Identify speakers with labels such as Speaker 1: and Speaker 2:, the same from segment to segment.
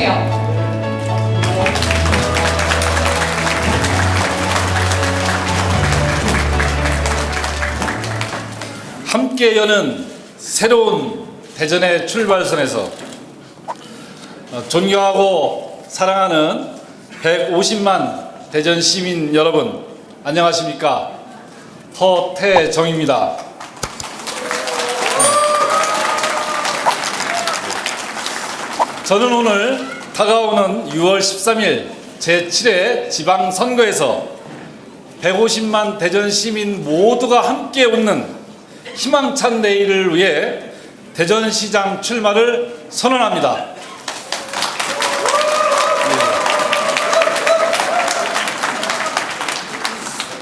Speaker 1: 주세요.
Speaker 2: 함께 여는 새로운 대전의 출발선에서 존경하고 사랑하는 150만 대전 시민 여러분, 안녕하십니까? 허태정입니다. 저는 오늘 다가오는 6월 13일 제7회 지방선거에서 150만 대전 시민 모두가 함께 웃는 희망찬 내일을 위해 대전시장 출마를 선언합니다.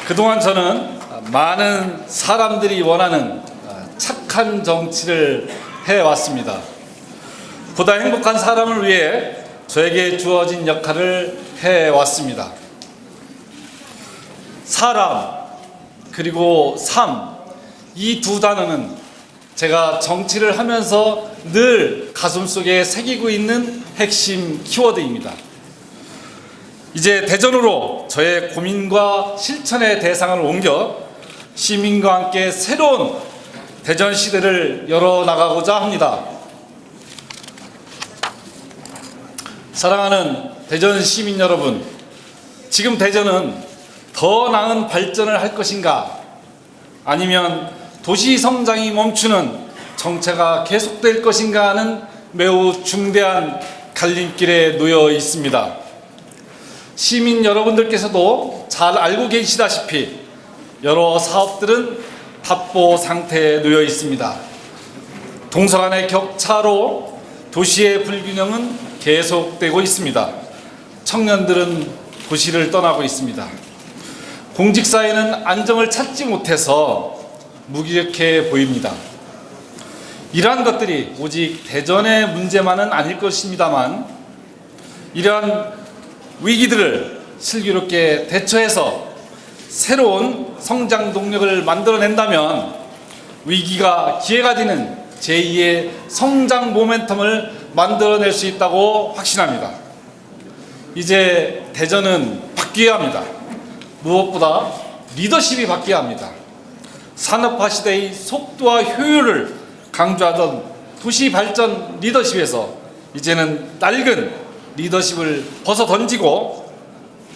Speaker 2: 그동안 저는 많은 사람들이 원하는 착한 정치를 해왔습니다. 보다 행복한 사람을 위해 저에게 주어진 역할을 해왔습니다. 사람 그리고 삶, 이 두 단어는 제가 정치를 하면서 늘 가슴속에 새기고 있는 핵심 키워드입니다. 이제 대전으로 저의 고민과 실천의 대상을 옮겨 시민과 함께 새로운 대전 시대를 열어나가고자 합니다. 사랑하는 대전 시민 여러분, 지금 대전은 더 나은 발전을 할 것인가, 아니면 도시 성장이 멈추는 정체가 계속될 것인가 하는 매우 중대한 갈림길에 놓여 있습니다. 시민 여러분들께서도 잘 알고 계시다시피 여러 사업들은 답보 상태에 놓여 있습니다. 동서 간의 격차로 도시의 불균형은 계속되고 있습니다. 청년들은 도시를 떠나고 있습니다. 공직사회는 안정을 찾지 못해서 무기력해 보입니다. 이러한 것들이 오직 대전의 문제만은 아닐 것입니다만, 이러한 위기들을 슬기롭게 대처해서 새로운 성장 동력을 만들어낸다면 위기가 기회가 되는 제2의 성장 모멘텀을 만들어낼 수 있다고 확신합니다. 이제 대전은 바뀌어야 합니다. 무엇보다 리더십이 바뀌어야 합니다. 산업화 시대의 속도와 효율을 강조하던 도시 발전 리더십에서 이제는 낡은 리더십을 벗어 던지고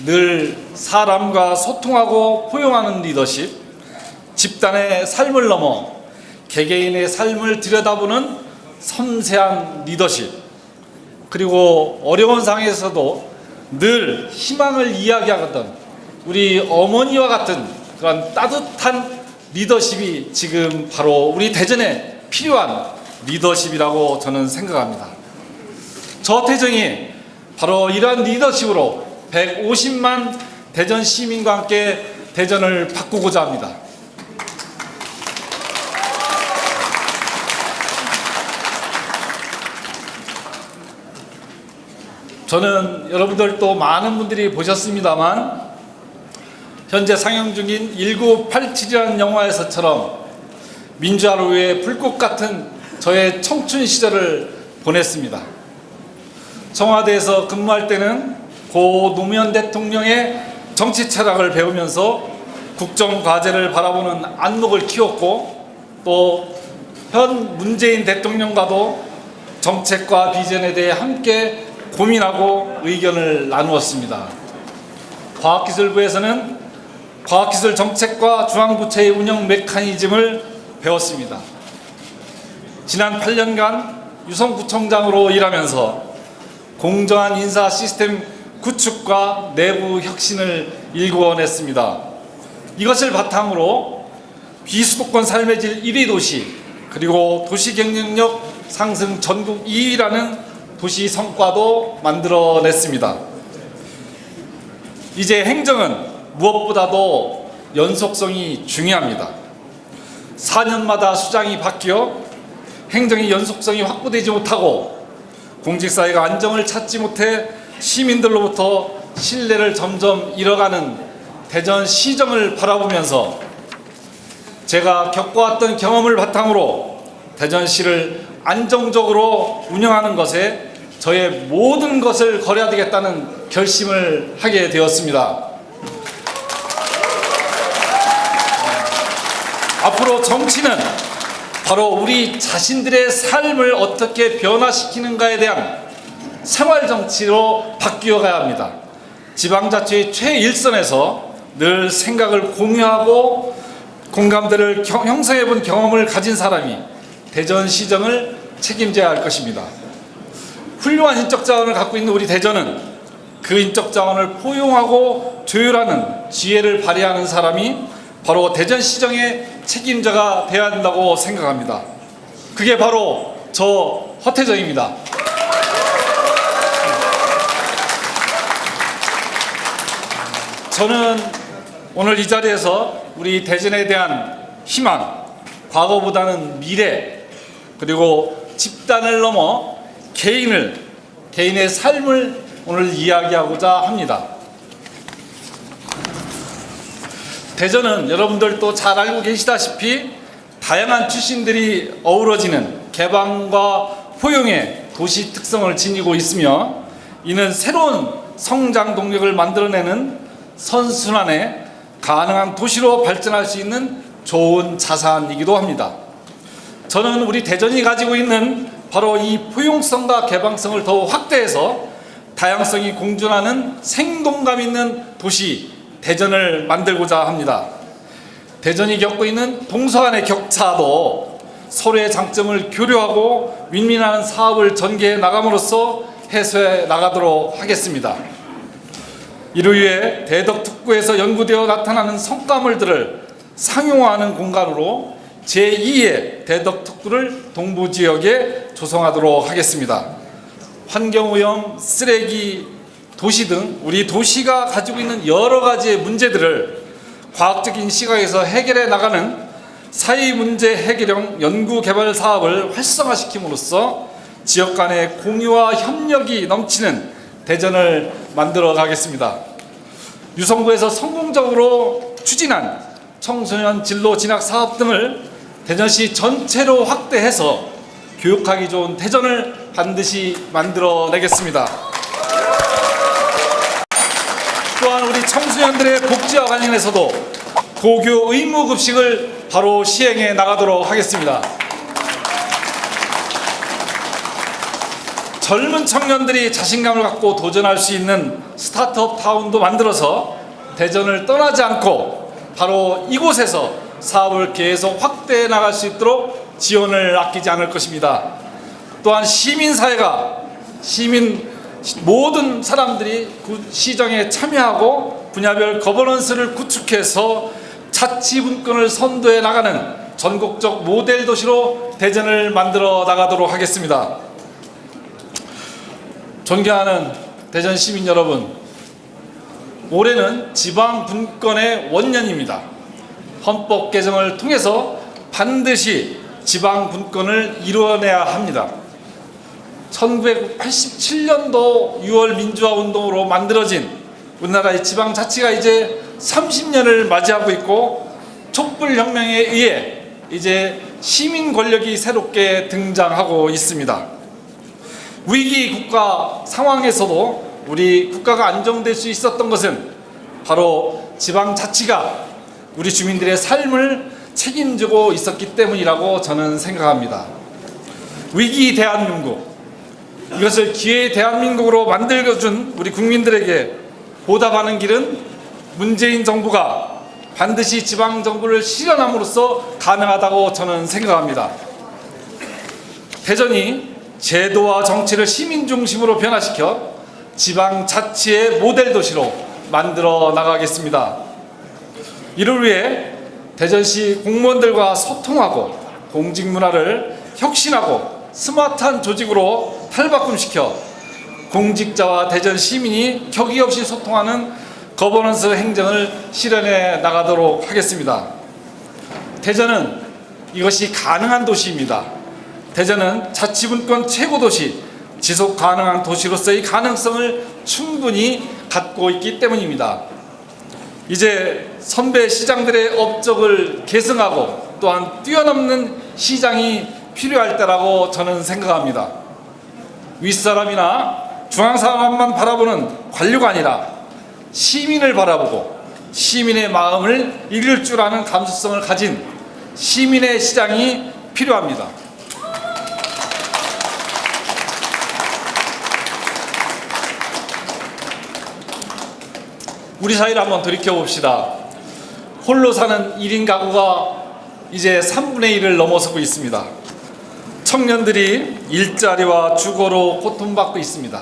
Speaker 2: 늘 사람과 소통하고 포용하는 리더십, 집단의 삶을 넘어 개개인의 삶을 들여다보는 섬세한 리더십, 그리고 어려운 상황에서도 늘 희망을 이야기하던 우리 어머니와 같은 그런 따뜻한 리더십이 지금 바로 우리 대전에 필요한 리더십이라고 저는 생각합니다. 저 태정이 바로 이러한 리더십으로 150만 대전 시민과 함께 대전을 바꾸고자 합니다. 저는 여러분들도 많은 분들이 보셨습니다만, 현재 상영 중인 1987이라는 영화에서처럼 민주화를 위해 불꽃 같은 저의 청춘 시절을 보냈습니다. 청와대에서 근무할 때는 고 노무현 대통령의 정치 철학을 배우면서 국정 과제를 바라보는 안목을 키웠고, 또 현 문재인 대통령과도 정책과 비전에 대해 함께 고민하고 의견을 나누었습니다. 과학기술부에서는 과학기술 정책과 중앙부처의 운영 메커니즘을 배웠습니다. 지난 8년간 유성구청장으로 일하면서 공정한 인사 시스템 구축과 내부 혁신을 일궈냈습니다. 이것을 바탕으로 비수도권 삶의 질 1위 도시, 그리고 도시 경쟁력 상승 전국 2위라는 도시 성과도 만들어냈습니다. 이제 행정은 무엇보다도 연속성이 중요합니다. 4년마다 수장이 바뀌어 행정의 연속성이 확보되지 못하고 공직사회가 안정을 찾지 못해 시민들로부터 신뢰를 점점 잃어가는 대전시정을 바라보면서 제가 겪어왔던 경험을 바탕으로 대전시를 안정적으로 운영하는 것에 저의 모든 것을 걸어야 되겠다는 결심을 하게 되었습니다. 앞으로 정치는 바로 우리 자신들의 삶을 어떻게 변화시키는가에 대한 생활정치로 바뀌어가야 합니다. 지방자치의 최일선에서 늘 생각을 공유하고 공감대를 형성해본 경험을 가진 사람이 대전시정을 책임져야 할 것입니다. 훌륭한 인적 자원을 갖고 있는 우리 대전은 그 인적 자원을 포용하고 조율하는 지혜를 발휘하는 사람이 바로 대전시정의 책임자가 되어야 한다고 생각합니다. 그게 바로 저 허태정입니다. 저는 오늘 이 자리에서 우리 대전에 대한 희망, 과거보다는 미래, 그리고 집단을 넘어 개인의 삶을 오늘 이야기하고자 합니다. 대전은 여러분들도 잘 알고 계시다시피 다양한 출신들이 어우러지는 개방과 포용의 도시 특성을 지니고 있으며, 이는 새로운 성장 동력을 만들어내는 선순환에 가능한 도시로 발전할 수 있는 좋은 자산이기도 합니다. 저는 우리 대전이 가지고 있는 바로 이 포용성과 개방성을 더욱 확대해서 다양성이 공존하는 생동감 있는 도시 대전을 만들고자 합니다. 대전이 겪고 있는 동서 간의 격차도 서로의 장점을 교류하고 윈윈하는 사업을 전개해 나감으로써 해소해 나가도록 하겠습니다. 이를 위해 대덕특구에서 연구되어 나타나는 성과물들을 상용화하는 공간으로 제2의 대덕특구를 동부지역에 조성하도록 하겠습니다. 환경오염, 쓰레기, 도시 등 우리 도시가 가지고 있는 여러 가지의 문제들을 과학적인 시각에서 해결해 나가는 사회 문제 해결형 연구개발 사업을 활성화시킴으로써 지역 간의 공유와 협력이 넘치는 대전을 만들어 가겠습니다. 유성구에서 성공적으로 추진한 청소년 진로 진학 사업 등을 대전시 전체로 확대해서 교육하기 좋은 대전을 반드시 만들어 내겠습니다. 또한 우리 청소년들의 복지와 관련해서도 고교 의무급식을 바로 시행해 나가도록 하겠습니다. 젊은 청년들이 자신감을 갖고 도전할 수 있는 스타트업 타운도 만들어서 대전을 떠나지 않고 바로 이곳에서 사업을 계속 확대해 나갈 수 있도록 지원을 아끼지 않을 것입니다. 또한 시민사회가 모든 사람들이 시정에 참여하고 분야별 거버넌스를 구축해서 자치분권을 선도해 나가는 전국적 모델 도시로 대전을 만들어 나가도록 하겠습니다. 존경하는 대전 시민 여러분, 올해는 지방분권의 원년입니다. 헌법 개정을 통해서 반드시 지방분권을 이루어내야 합니다. 1987년도 6월 민주화운동으로 만들어진 우리나라의 지방자치가 이제 30년을 맞이하고 있고, 촛불혁명에 의해 이제 시민 권력이 새롭게 등장하고 있습니다. 위기 국가 상황에서도 우리 국가가 안정될 수 있었던 것은 바로 지방자치가 우리 주민들의 삶을 책임지고 있었기 때문이라고 저는 생각합니다. 위기 대한민국, 이것을 기회의 대한민국으로 만들어준 우리 국민들에게 보답하는 길은 문재인 정부가 반드시 지방정부를 실현함으로써 가능하다고 저는 생각합니다. 대전이 제도와 정치를 시민 중심으로 변화시켜 지방자치의 모델 도시로 만들어 나가겠습니다. 이를 위해 대전시 공무원들과 소통하고 공직 문화를 혁신하고 스마트한 조직으로 탈바꿈시켜 공직자와 대전 시민이 격의 없이 소통하는 거버넌스 행정을 실현해 나가도록 하겠습니다. 대전은 이것이 가능한 도시입니다. 대전은 자치분권 최고도시, 지속 가능한 도시로서의 가능성을 충분히 갖고 있기 때문입니다. 이제 선배 시장들의 업적을 계승하고 또한 뛰어넘는 시장이 필요할 때라고 저는 생각합니다. 윗사람이나 중앙사람만 바라보는 관료가 아니라 시민을 바라보고 시민의 마음을 읽을 줄 아는 감수성을 가진 시민의 시장이 필요합니다. 우리 사회를 한번 돌이켜봅시다. 홀로 사는 1인 가구가 이제 3분의 1을 넘어서고 있습니다. 청년들이 일자리와 주거로 고통받고 있습니다.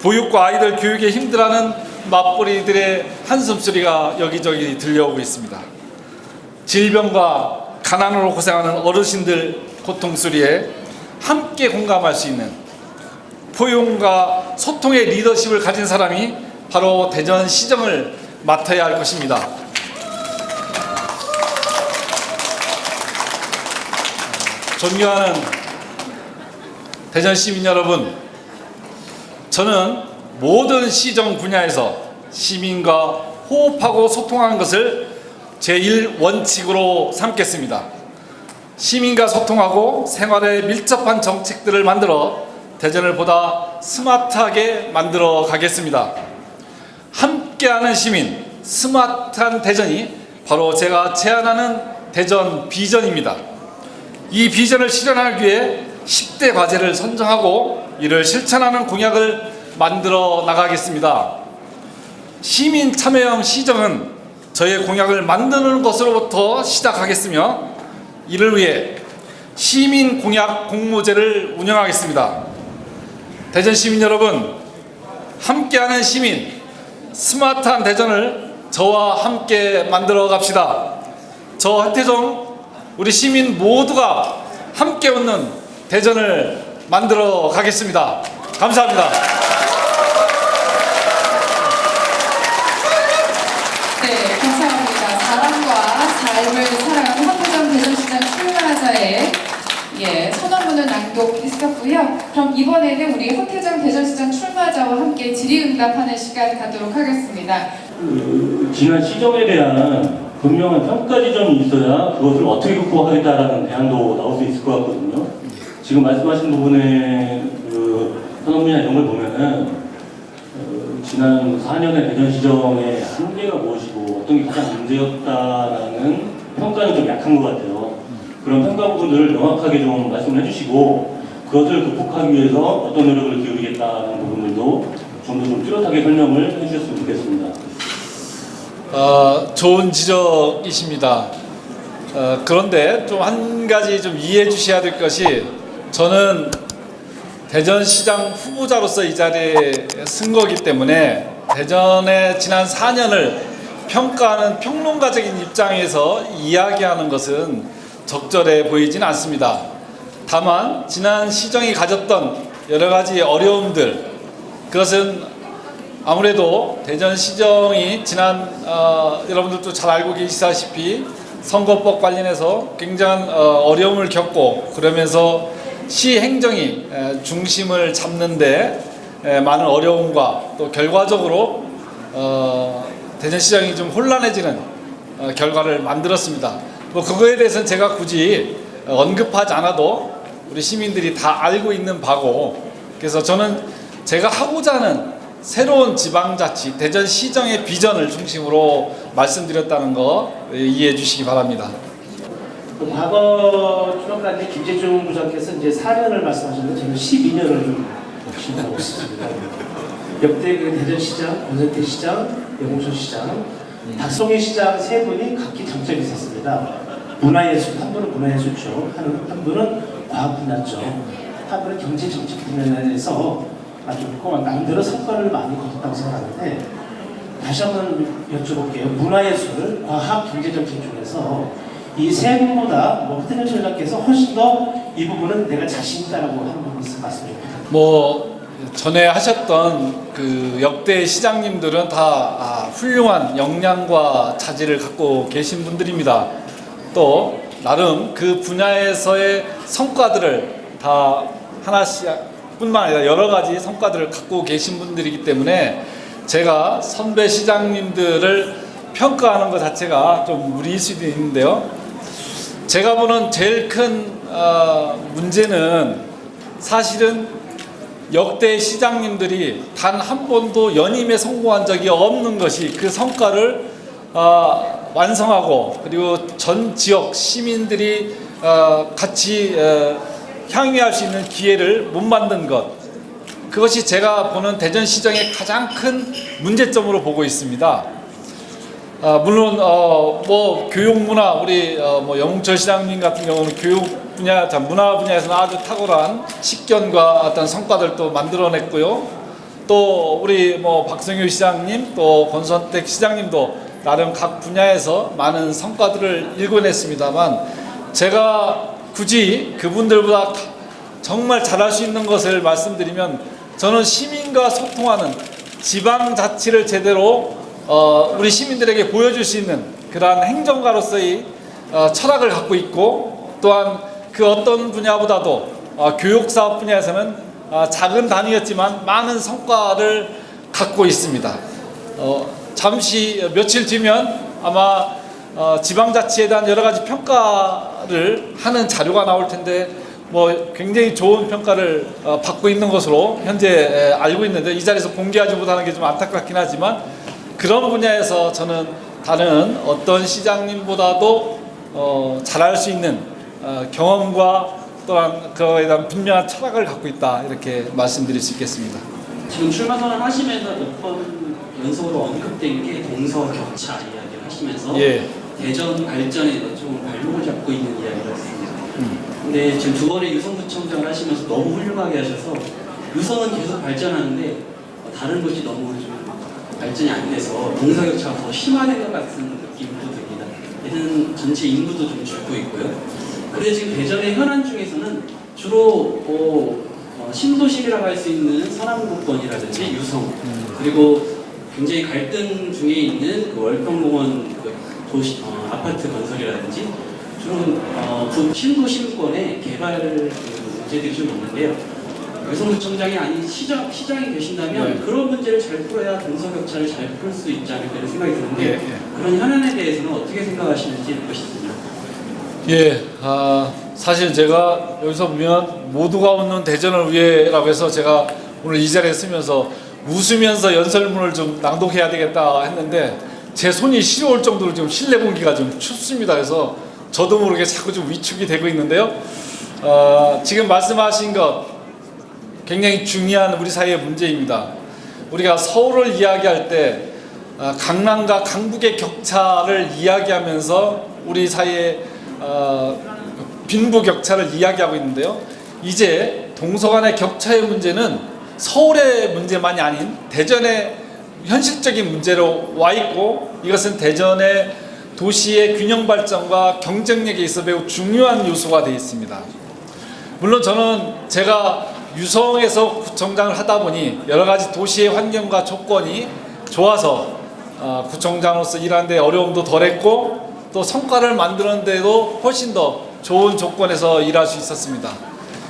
Speaker 2: 보육과 아이들 교육에 힘들어하는 맞벌이들의 한숨소리가 여기저기 들려오고 있습니다. 질병과 가난으로 고생하는 어르신들 고통소리에 함께 공감할 수 있는 포용과 소통의 리더십을 가진 사람이 바로 대전시정을 맡아야 할 것입니다. 존경하는 대전시민 여러분, 저는 모든 시정 분야에서 시민과 호흡하고 소통하는 것을 제1원칙으로 삼겠습니다. 시민과 소통하고 생활에 밀접한 정책들을 만들어 대전을 보다 스마트하게 만들어 가겠습니다. 함께하는 시민, 스마트한 대전이 바로 제가 제안하는 대전 비전입니다. 이 비전을 실현하기 위해 10대 과제를 선정하고 이를 실천하는 공약을 만들어 나가겠습니다. 시민 참여형 시정은 저의 공약을 만드는 것으로부터 시작하겠으며 이를 위해 시민 공약 공모제를 운영하겠습니다. 대전 시민 여러분, 함께하는 시민, 스마트한 대전을 저와 함께 만들어 갑시다. 저 하태종, 우리 시민 모두가 함께 웃는 대전을 만들어 가겠습니다. 감사합니다.
Speaker 1: 네, 감사합니다. 사람과 삶을 사랑하는 하태종 대전시장 출마자의 선언문을 낭독했었고요. 그럼 이번에는 우리 하태종 대전시장 출마자와 함께 질의응답하는 시간 갖도록 하겠습니다.
Speaker 3: 지난 시정에 대한 분명한 평가 지점이 있어야 그것을 어떻게 극복하겠다라는 대안도 나올 수 있을 것 같거든요. 지금 말씀하신 부분의 선언문이나 이런 걸 보면은 지난 4년의 대전 시정의 한계가 무엇이고 어떤 게 가장 문제였다라는 평가는 좀 약한 것 같아요. 그런 평가 부분들을 명확하게 좀 말씀을 해주시고 그것을 극복하기 위해서 어떤 노력을 기울이겠다는 부분들도 좀 더 좀 뚜렷하게 설명을 해주셨으면 좋겠습니다.
Speaker 2: 좋은 지적이십니다. 그런데 좀 한 가지 좀 이해해 주셔야 될 것이, 저는 대전시장 후보자로서 이 자리에 쓴 거기 때문에 대전의 지난 4년을 평가하는 평론가적인 입장에서 이야기하는 것은 적절해 보이진 않습니다. 다만 지난 시정이 가졌던 여러 가지 어려움들, 그것은 아무래도 대전시정이 지난 여러분들도 잘 알고 계시다시피 선거법 관련해서 굉장한 어려움을 겪고, 그러면서 시 행정이 중심을 잡는데 많은 어려움과 또 결과적으로 대전시장이 좀 혼란해지는 결과를 만들었습니다. 뭐 그거에 대해서는 제가 굳이 언급하지 않아도 우리 시민들이 다 알고 있는 바고, 그래서 저는 제가 하고자 하는 새로운 지방자치 대전시정의 비전을 중심으로 말씀드렸다는 거 이해해 주시기 바랍니다.
Speaker 4: 과거 주변까지 김재중 부장께서 이제 4년을 말씀하셨는데 저는 12년을 좀 지나고 있습니다. 역대 그 대전시장, 권선태 시장, 영웅천 시장, 박성희 시장 세 분이 각기 장점이 있었습니다. 문화예술, 한 분은 문화예술 쪽, 한 분은 과학 분야 쪽, 한 분은 경제정책 분야에서 아주 나름대로 성과를 많이 거뒀다고 생각하는데, 다시 한번 여쭤볼게요. 문화예술, 과학, 경제정책 중에서 이 세 분보다 하태경 시장께서 훨씬 더 이 부분은 내가 자신 있다라고 하는 부분 있으면 말씀 좀 부탁드립니다.
Speaker 2: 전에 하셨던 그 역대 시장님들은 다 훌륭한 역량과 자질을 갖고 계신 분들입니다. 또 나름 그 분야에서의 성과들을 다 하나씩 뿐만 아니라 여러 가지 성과들을 갖고 계신 분들이기 때문에 제가 선배 시장님들을 평가하는 것 자체가 좀 무리일 수도 있는데요. 제가 보는 제일 큰 문제는 사실은 역대 시장님들이 단 한 번도 연임에 성공한 적이 없는 것이 그 성과를 완성하고 그리고 전 지역 시민들이 같이 향유할 수 있는 기회를 못 만든 것, 그것이 제가 보는 대전시장의 가장 큰 문제점으로 보고 있습니다. 물론 뭐 교육문화, 우리 뭐 영웅철 시장님 같은 경우는 교육 분야, 문화 분야에서는 아주 탁월한 식견과 어떤 성과들도 만들어냈고요. 또 우리 뭐 박성규 시장님, 또 권선택 시장님도 나름 각 분야에서 많은 성과들을 일궈냈습니다만, 제가 굳이 그분들보다 정말 잘할 수 있는 것을 말씀드리면, 저는 시민과 소통하는 지방자치를 제대로 우리 시민들에게 보여줄 수 있는 그러한 행정가로서의 철학을 갖고 있고, 또한 그 어떤 분야보다도 교육사업 분야에서는 작은 단위였지만 많은 성과를 갖고 있습니다. 잠시 며칠 뒤면 아마 지방자치에 대한 여러 가지 평가를 하는 자료가 나올 텐데, 뭐 굉장히 좋은 평가를 받고 있는 것으로 현재 알고 있는데, 이 자리에서 공개하지 못하는 게 좀 안타깝긴 하지만, 그런 분야에서 저는 다른 어떤 시장님보다도 잘할 수 있는 경험과 또한 그거에 대한 분명한 철학을 갖고 있다, 이렇게 말씀드릴 수 있겠습니다.
Speaker 5: 지금 출마 선언 하시면서 몇 번 연속으로 언급된 게 동서격차 이야기를 하시면서
Speaker 2: 예.
Speaker 5: 대전 발전에 좀 발목을 잡고 있는 이야기였습니다. 근데 지금 두 번의 유성구청장을 하시면서 너무 훌륭하게 하셔서 유성은 계속 발전하는데 다른 곳이 너무 좀 발전이 안 돼서 동서격차가 더 심화된 것 같은 느낌도 듭니다. 대전 전체 인구도 좀 줄고 있고요. 그래서 지금 대전의 현안 중에서는 주로 신도심이라고 할 수 있는 서남구권이라든지 유성, 그리고 굉장히 갈등 중에 있는 그 월평공원 그 도시 아파트 건설이라든지 주로 신도심권의 개발 문제들이 좀 있는데요. 유성구청장이 아닌 시장이 되신다면
Speaker 2: 네.
Speaker 5: 그런 문제를 잘 풀어야 동서격차를 잘 풀 수 있지 않을까 이런 생각이 드는데,
Speaker 2: 예, 예.
Speaker 5: 그런 현안에 대해서는 어떻게 생각하시는지 듣고 싶습니다.
Speaker 2: 예, 사실 제가 여기서 보면 모두가 웃는 대전을 위해라고 해서 제가 오늘 이 자리에 쓰면서 웃으면서 연설문을 좀 낭독해야 되겠다 했는데, 제 손이 시려울 정도로 좀 실내 공기가 좀 춥습니다. 그래서 저도 모르게 자꾸 좀 위축이 되고 있는데요. 지금 말씀하신 것 굉장히 중요한 우리 사회의 문제입니다. 우리가 서울을 이야기할 때 강남과 강북의 격차를 이야기하면서 우리 사회의 빈부 격차를 이야기하고 있는데요. 이제 동서간의 격차의 문제는 서울의 문제만이 아닌 대전의 현실적인 문제로 와 있고, 이것은 대전의 도시의 균형 발전과 경쟁력에 있어 매우 중요한 요소가 되어 있습니다. 물론 저는 제가 유성에서 구청장을 하다 보니 여러 가지 도시의 환경과 조건이 좋아서 구청장으로서 일하는 데 어려움도 덜했고, 또 성과를 만드는 데도 훨씬 더 좋은 조건에서 일할 수 있었습니다.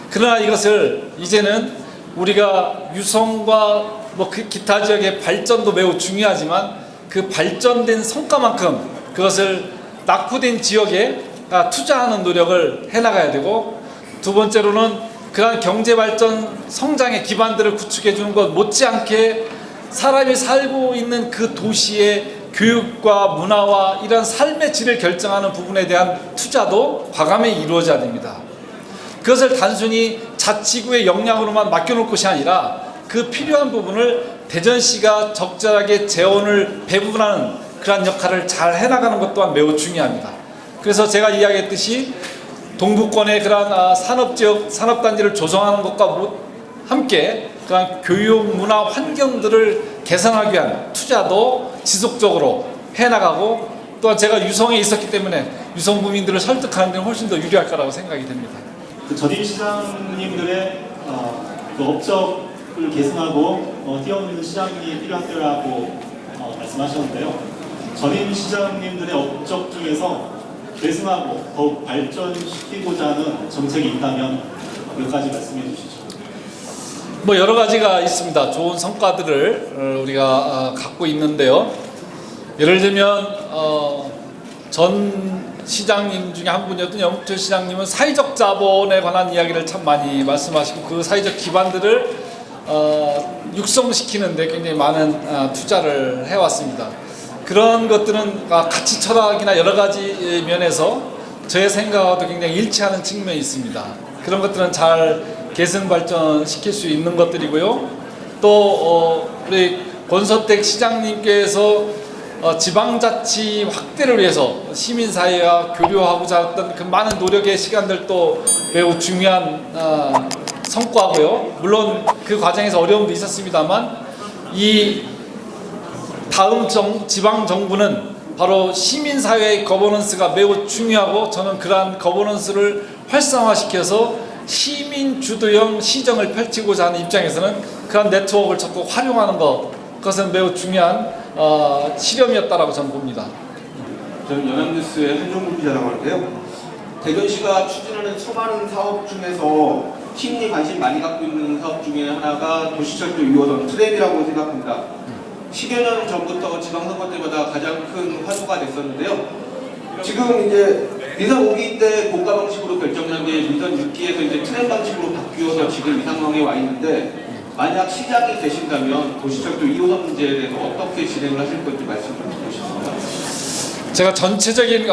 Speaker 2: 그러나 이것을 이제는 우리가 유성과 뭐 그 기타 지역의 발전도 매우 중요하지만, 그 발전된 성과만큼 그것을 낙후된 지역에 투자하는 노력을 해나가야 되고, 두 번째로는 그러한 경제발전 성장의 기반들을 구축해 주는 것 못지않게 사람이 살고 있는 그 도시의 교육과 문화와 이런 삶의 질을 결정하는 부분에 대한 투자도 과감히 이루어져야 됩니다. 그것을 단순히 자치구의 역량으로만 맡겨놓을 것이 아니라 그 필요한 부분을 대전시가 적절하게 재원을 배분하는 그러한 역할을 잘 해나가는 것 또한 매우 중요합니다. 그래서 제가 이야기했듯이 동부권의 그러한 산업지역, 산업단지를 조성하는 것과 함께 그러한 교육, 문화, 환경들을 개선하기 위한 투자도 지속적으로 해나가고, 또한 제가 유성에 있었기 때문에 유성 구민들을 설득하는 데는 훨씬 더 유리할 거라고 생각이 됩니다.
Speaker 6: 그 전임 시장님들의 그 업적을 계승하고 뛰어오르는 시장이 필요하다고 말씀하셨는데요. 전임 시장님들의 업적 중에서 계승하고 더욱 발전시키고자 하는 정책이 있다면 몇 가지 말씀해 주시죠.
Speaker 2: 뭐 여러 가지가 있습니다. 좋은 성과들을 우리가 갖고 있는데요. 예를 들면 전 시장님 중에 한 분이었던 영웅철 시장님은 사회적 자본에 관한 이야기를 참 많이 말씀하시고, 그 사회적 기반들을 육성시키는데 굉장히 많은 투자를 해왔습니다. 그런 것들은 가치 철학이나 여러 가지 면에서 저의 생각과도 굉장히 일치하는 측면이 있습니다. 그런 것들은 잘 계승 발전시킬 수 있는 것들이고요. 또 우리 권서택 시장님께서 지방자치 확대를 위해서 시민사회와 교류하고자 했던 그 많은 노력의 시간들도 매우 중요한 성과고요. 물론 그 과정에서 어려움도 있었습니다만 이 다음 지방 정부는 바로 시민사회의 거버넌스가 매우 중요하고 저는 그러한 거버넌스를 활성화시켜서 시민 주도형 시정을 펼치고자 하는 입장에서는 그런 네트워크를 적극 활용하는 그것은 매우 중요한 실험이었다라고 저는 봅니다.
Speaker 7: 저는 연합뉴스의 한종국 기자라고 하는데요. 대전시가 추진하는 수많은 사업 중에서 시민이 관심 많이 갖고 있는 사업 중에 하나가 도시철도 2호선 트램이라고 생각합니다. 10여 년 전부터 지방선거 때마다 가장 큰 화두가 됐었는데요. 지금 이제 민선 5기 때 고가 방식으로 결정난 게 민선 6기에서 이제 트램 방식으로 바뀌어서 지금 이 상황에 와 있는데 만약 시장이 되신다면 도시철도 2호선 문제에 대해서 어떻게 진행을 하실 건지 말씀 좀 듣고 싶습니다.
Speaker 2: 제가 전체적인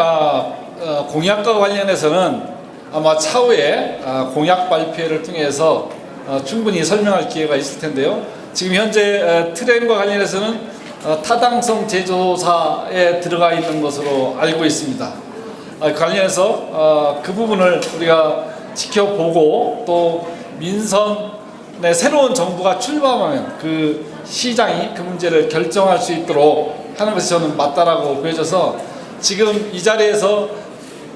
Speaker 2: 공약과 관련해서는 아마 차후에 공약 발표를 통해서 충분히 설명할 기회가 있을 텐데요. 지금 현재 트램과 관련해서는 타당성 제조사에 들어가 있는 것으로 알고 있습니다. 관련해서 그 부분을 우리가 지켜보고 또 민선의 새로운 정부가 출범하면 그 시장이 그 문제를 결정할 수 있도록 하는 것이 저는 맞다라고 보여져서 지금 이 자리에서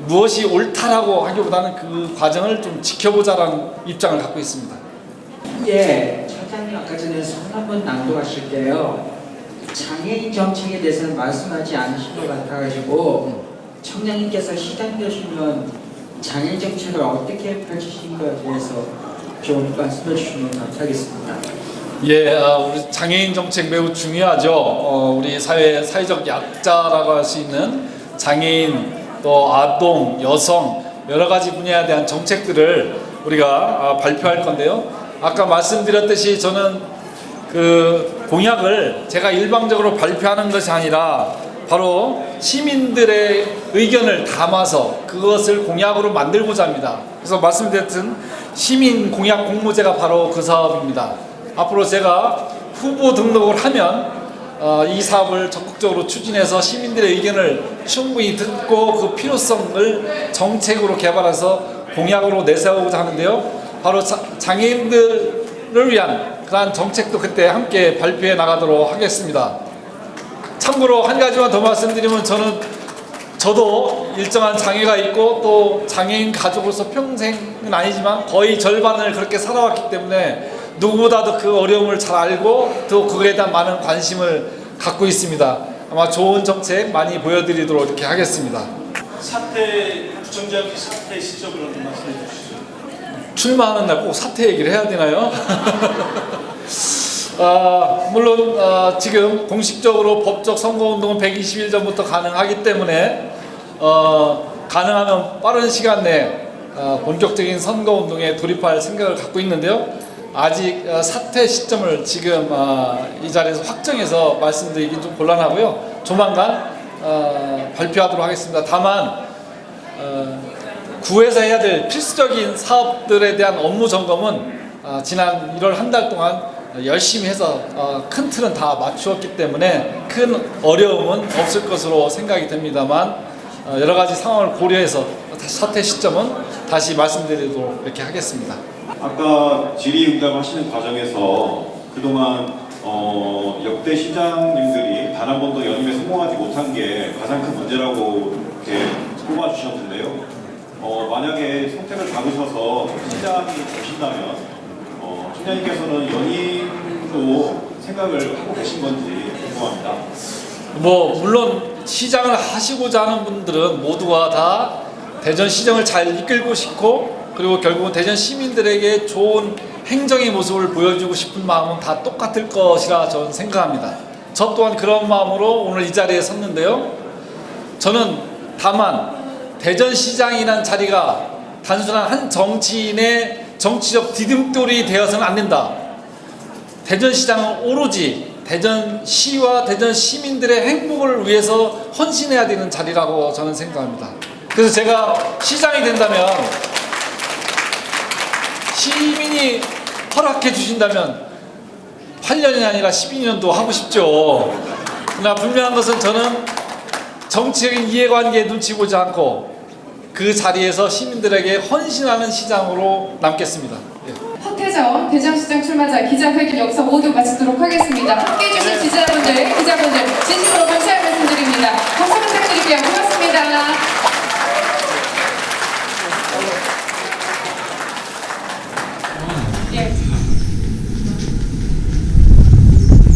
Speaker 2: 무엇이 옳다라고 하기보다는 그 과정을 좀 지켜보자라는 입장을 갖고 있습니다.
Speaker 8: 예, 차장님 아까 전에 선 한번 낭독하실 때요. 장애인 정책에 대해서는 말씀하지 않으신 것 같아가지고 청장님께서 시장 되시면 장애인 정책을 어떻게 펼치신 것에 대해서 좀 말씀해 주시면 감사하겠습니다.
Speaker 2: 예, 우리 장애인 정책 매우 중요하죠. 우리 사회적 약자라고 할 수 있는 장애인 또 아동, 여성 여러 가지 분야에 대한 정책들을 우리가 발표할 건데요. 아까 말씀드렸듯이 저는 그 공약을 제가 일방적으로 발표하는 것이 아니라 바로 시민들의 의견을 담아서 그것을 공약으로 만들고자 합니다. 그래서 말씀드렸던 시민 공약 공모제가 바로 그 사업입니다. 앞으로 제가 후보 등록을 하면 이 사업을 적극적으로 추진해서 시민들의 의견을 충분히 듣고 그 필요성을 정책으로 개발해서 공약으로 내세우고자 하는데요. 바로 장애인들을 위한 그러한 정책도 그때 함께 발표해 나가도록 하겠습니다. 참고로 한 가지만 더 말씀드리면 저도 일정한 장애가 있고 또 장애인 가족으로서 평생은 아니지만 거의 절반을 그렇게 살아왔기 때문에 누구보다도 그 어려움을 잘 알고 또 그거에 대한 많은 관심을 갖고 있습니다. 아마 좋은 정책 많이 보여드리도록 이렇게 하겠습니다.
Speaker 6: 구청장 사퇴 시점을 한번 말씀해 주시죠.
Speaker 2: 출마하는 날 꼭 사퇴 얘기를 해야 되나요? 물론 지금 공식적으로 법적 선거운동은 120일 전부터 가능하기 때문에 가능하면 빠른 시간 내에 본격적인 선거운동에 돌입할 생각을 갖고 있는데요. 아직 사퇴 시점을 지금 이 자리에서 확정해서 말씀드리기 좀 곤란하고요. 조만간 발표하도록 하겠습니다. 다만 구에서 해야 될 필수적인 사업들에 대한 업무 점검은 지난 1월 한 달 동안 열심히 해서 큰 틀은 다 맞추었기 때문에 큰 어려움은 없을 것으로 생각이 됩니다만 여러 가지 상황을 고려해서 사퇴 시점은 다시 말씀드리도록 이렇게 하겠습니다.
Speaker 9: 아까 질의응답 하시는 과정에서 그동안 역대 시장님들이 단 한 번도 연임에 성공하지 못한 게 가장 큰 문제라고 이렇게 꼽아주셨는데요. 만약에 선택을 받으셔서 시장이 되신다면 총장님께서는 연임도 생각을 하고 계신 건지 궁금합니다.
Speaker 2: 물론 시장을 하시고자 하는 분들은 모두가 다 대전시정을 잘 이끌고 싶고 그리고 결국은 대전 시민들에게 좋은 행정의 모습을 보여주고 싶은 마음은 다 똑같을 것이라 저는 생각합니다. 저 또한 그런 마음으로 오늘 이 자리에 섰는데요. 저는 다만 대전시장이라는 자리가 단순한 한 정치인의 정치적 디딤돌이 되어서는 안 된다. 대전시장은 오로지 대전시와 대전 시민들의 행복을 위해서 헌신해야 되는 자리라고 저는 생각합니다. 그래서 제가 시장이 된다면 시민이 허락해 주신다면 8년이 아니라 12년도 하고 싶죠. 그러나 분명한 것은 저는 정치적인 이해관계에 눈치 보지 않고 그 자리에서 시민들에게 헌신하는 시장으로 남겠습니다. 예.
Speaker 1: 허태정 대전시장 출마자 기자회견 여기서 모두 마치도록 하겠습니다. 함께해 주신 기자분들 진심으로 감사의 말씀드립니다. 박수 부탁드릴게요. 고맙습니다. 예.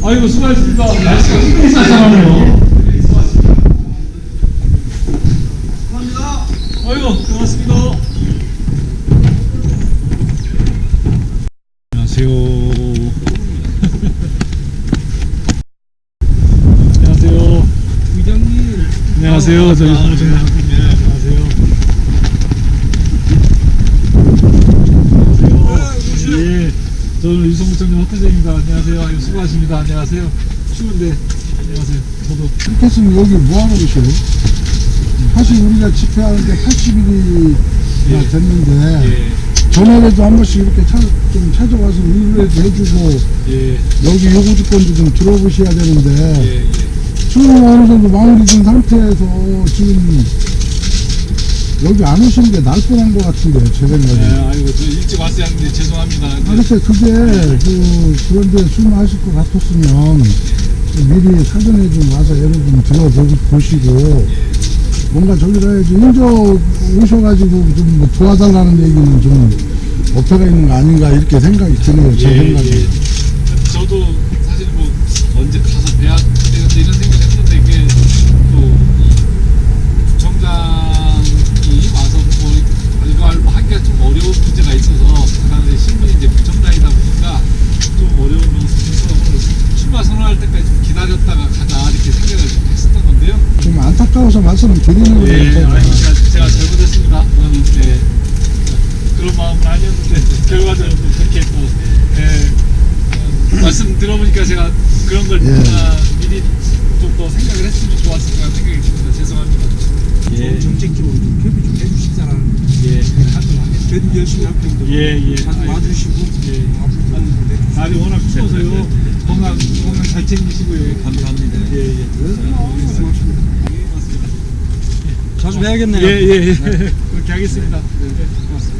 Speaker 2: 아이고 수고하셨습니다. 날씨가 힘들게 쌀쌀하네요. 아이고 고맙습니다. 안녕하세요. 안녕하세요. 의장님. 안녕하세요. 저희 송호정 나왔습니다. 안녕하세요. 안녕하세요. 예, 저는 유성부장님 허태재입니다. 안녕하세요. 아유, 수고하십니다. 안녕하세요. 추운데 안녕하세요. 저도.
Speaker 10: 그렇겠으면 여기 뭐하고 계세요? 사실 우리가 집회하는 게 80일이 됐는데 전에라도 한 번씩 이렇게 좀 찾아와서 의뢰도 해주고 여기 요구조건도 좀 들어보셔야 되는데 지금 어느 정도 마무리된 상태에서 지금 여기 안 오시는 게 나을 뻔한 것 같은데 제 생각에.
Speaker 2: 아이고 저 일찍 왔어야 하는데 죄송합니다.
Speaker 10: 그래서 그게 그런데 출마하실 것 같았으면 미리 사전에 좀 와서 여러분 들어보시고 뭔가 저기다 해야지 인저 오셔가지고 좀 뭐 도와달라는 얘기는 좀 어폐가 있는 거 아닌가 이렇게 생각이 드네요. 제 생각에.
Speaker 2: 저도 사실 뭐 언제 가서 뵈야 되는데 이런 생각을 했는데 이게 또 부청장이 와서 뭐 이거 하기가 좀 어려운 문제가 있어서 그다음에 신분이 이제 부청장이다 보니까 좀 어려움이 있어서 오늘 출마 선언할 때까지 좀 기다렸다가 가자 이렇게 생각을 좀 했었던 건데요.
Speaker 10: 좀 안타까워서 말씀을 드리는 거예요.
Speaker 2: 제가 잘못했습니다. 네. 그런 마음은 아니었는데 결과적으로 또 그렇게 또 말씀 들어보니까 제가 그런 걸 미리 좀 더 생각을 했으면 좋았을 거라는 생각이 듭니다. 죄송합니다.
Speaker 10: 정책적으로 좀 협의 좀 해주시자라는 하도록 하겠습니다. 저희도 열심히 할 텐데 자주 와주시고
Speaker 2: 날이 워낙 추워서요. 건강 잘 챙기시고요. 감사합니다.
Speaker 10: 자주 뵈야겠네요.
Speaker 2: 그렇게 하겠습니다. 고맙습니다.